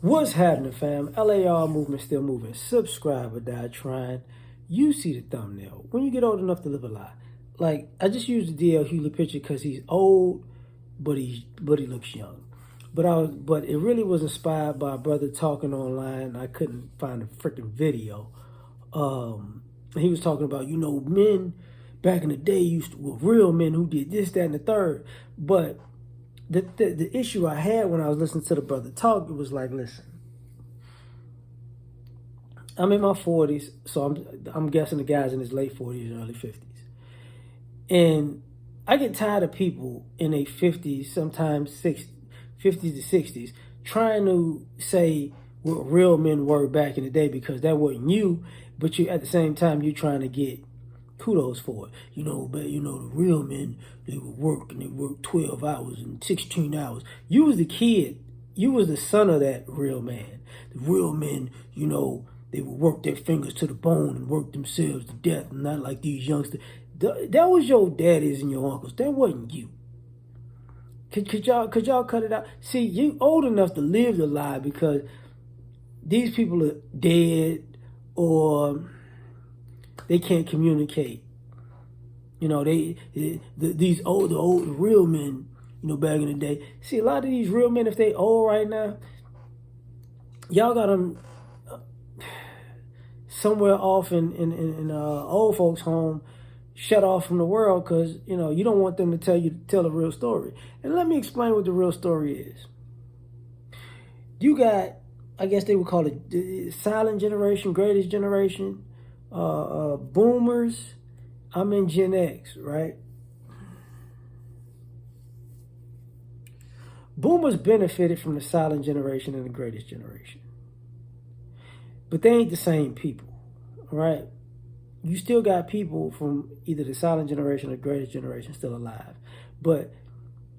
What's happening, fam? L.A.R. movement still moving. Subscribe or die trying. You see the thumbnail. When you get old enough to live a lie. Like, I just used the D.L. Hewley picture because he's old, but he looks young. But it really was inspired by a brother talking online. I couldn't find a freaking video. He was talking about, men back in the day were real men who did this, that, and the third. But the issue I had when I was listening to the brother talk, it was like, listen, I'm in my 40s, so I'm guessing the guy's in his late 40s, early 50s. And I get tired of people in their 50s, sometimes 60s, 50s to 60s, trying to say what real men were back in the day because that wasn't you, but you at the same time you're trying to get kudos for it. But the real men, they would work and they worked 12 hours and 16 hours. You was the kid. You was the son of that real man. The real men, they would work their fingers to the bone and work themselves to death, and not like these youngsters. That was your daddies and your uncles. That wasn't you. Could y'all cut it out? See, you old enough to live the lie because these people are dead or they can't communicate. These old real men, back in the day. See, a lot of these real men, if they old right now, y'all got them somewhere off in old folks' home, shut off from the world because, you don't want them to tell a real story. And let me explain what the real story is. You got, I guess they would call it the silent generation, greatest generation, boomers. I'm in Gen X, right? Boomers benefited from the silent generation and the greatest generation. But they ain't the same people, right? You still got people from either the silent generation or the greatest generation still alive. But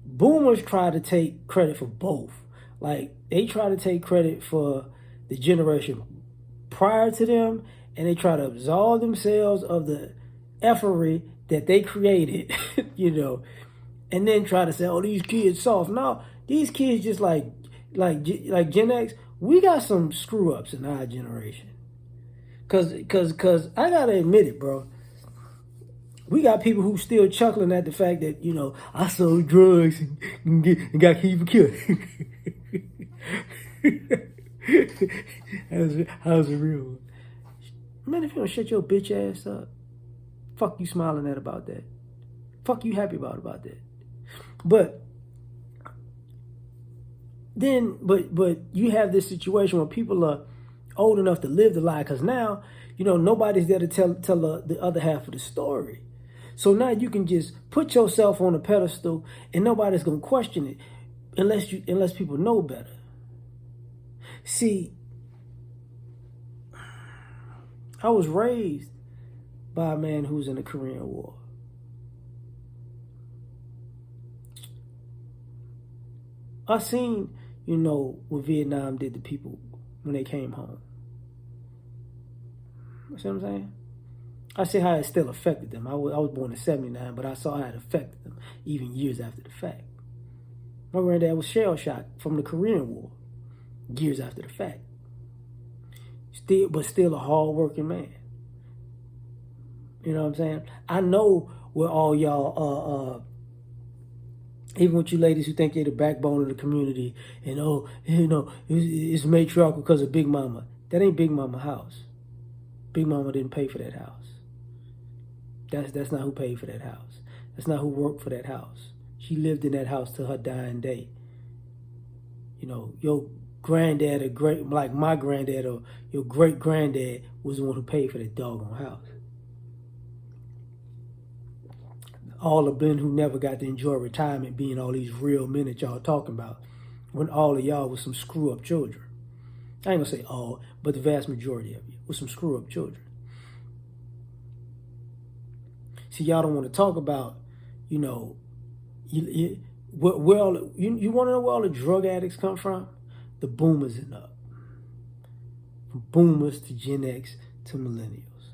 boomers try to take credit for both. Like, they try to take credit for the generation prior to them, and they try to absolve themselves of the effery that they created, and then try to say, "Oh, these kids soft." No, these kids just like Gen X. We got some screw ups in our generation. Cause I gotta admit it, bro. We got people who still chuckling at the fact that I sold drugs and got people killed. how's it real? Man, if you don't shut your bitch ass up, fuck you smiling at about that. Fuck you happy about that. But then, but you have this situation where people are old enough to live the lie because now, nobody's there to tell the other half of the story. So now you can just put yourself on a pedestal and nobody's gonna question it unless people know better. See, I was raised by a man who was in the Korean War. I seen, what Vietnam did to people when they came home. You see what I'm saying? I see how it still affected them. I was born in 79, but I saw how it affected them even years after the fact. My granddad was shell-shocked from the Korean War years after the fact. Still a hard-working man. You know what I'm saying? I know where all y'all, even with you ladies who think you're the backbone of the community, and it's matriarchal because of Big Mama. That ain't Big Mama house. Big Mama didn't pay for that house. That's not who paid for that house. That's not who worked for that house. She lived in that house till her dying day. Your granddad like my granddad or your great granddad was the one who paid for that doggone house. All the men who never got to enjoy retirement being all these real men that y'all talking about, when all of y'all was some screw up children. I ain't gonna say all, but the vast majority of you was some screw up children. See, y'all don't want to talk about, where all you want to know where all the drug addicts come from? The boomers and up. From boomers to Gen X to millennials.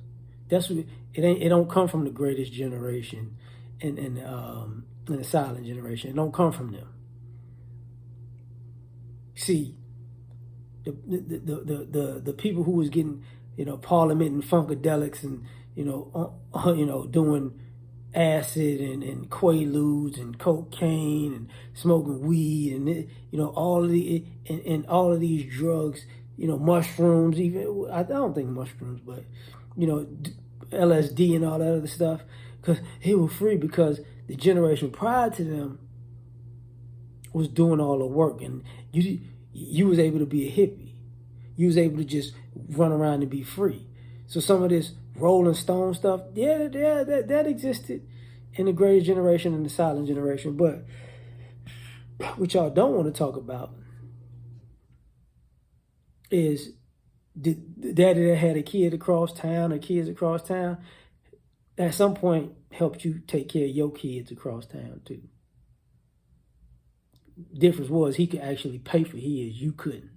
That's what it don't come from the greatest generation and the silent generation. It don't come from them. See, the people who was getting, Parliament and Funkadelics and, doing acid and quaaludes and cocaine and smoking weed and, all of and all of these drugs, mushrooms, even, I don't think mushrooms, but, LSD and all that other stuff, because it was free because the generation prior to them was doing all the work, and you was able to be a hippie. You was able to just run around and be free. So some of this Rolling Stone stuff, that existed in the greatest generation and the silent generation. But what y'all don't want to talk about is the daddy that had a kid across town or kids across town at some point helped you take care of your kids across town too. Difference was he could actually pay for his, you couldn't.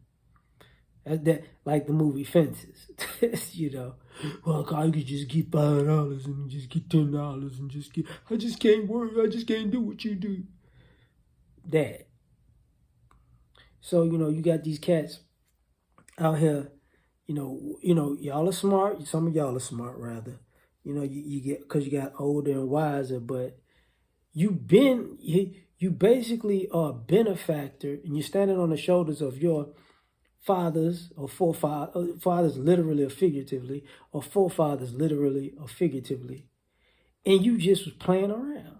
That like the movie Fences, Well, I could just get $5 and just get $10 and just get. I just can't work. I just can't do what you do. That. So you got these cats out here. Y'all are smart. Some of y'all are smart rather. You get because you got older and wiser, but you basically are a benefactor, and you're standing on the shoulders of your fathers or forefathers, fathers literally or figuratively, or forefathers literally or figuratively, and you just was playing around.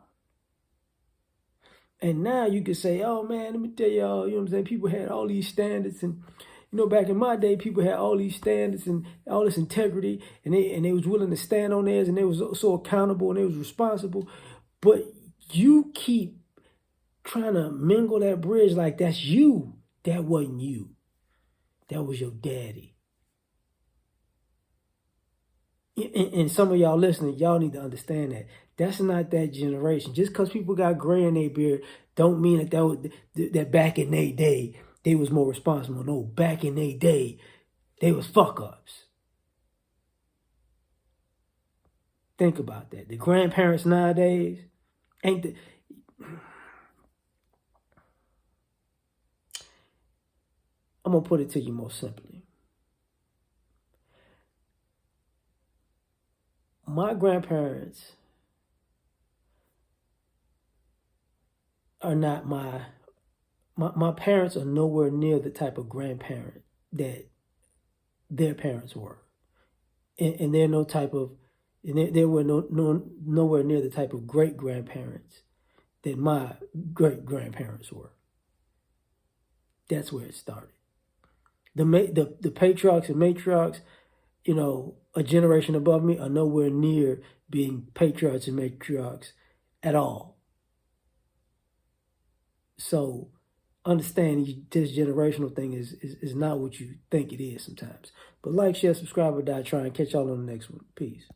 And now you can say, oh man, let me tell y'all, you know what I'm saying? People had all these standards, and back in my day, people had all these standards and all this integrity, and they was willing to stand on theirs, and they was so accountable and they was responsible. But you keep trying to mingle that bridge like that's you. That wasn't you. That was your daddy. And some of y'all listening, y'all need to understand that. That's not that generation. Just because people got gray in their beard don't mean that back in their day, they was more responsible. No, back in their day, they was fuck-ups. Think about that. The grandparents nowadays ain't the... I'm going to put it to you more simply. My grandparents are not my parents are nowhere near the type of grandparent that their parents were. And they're no type of, and they were nowhere near the type of great-grandparents that my great-grandparents were. That's where it started. The patriarchs and matriarchs, a generation above me are nowhere near being patriarchs and matriarchs at all. So understand this generational thing is not what you think it is sometimes. But like, share, subscribe, or die. Try and catch y'all on the next one. Peace.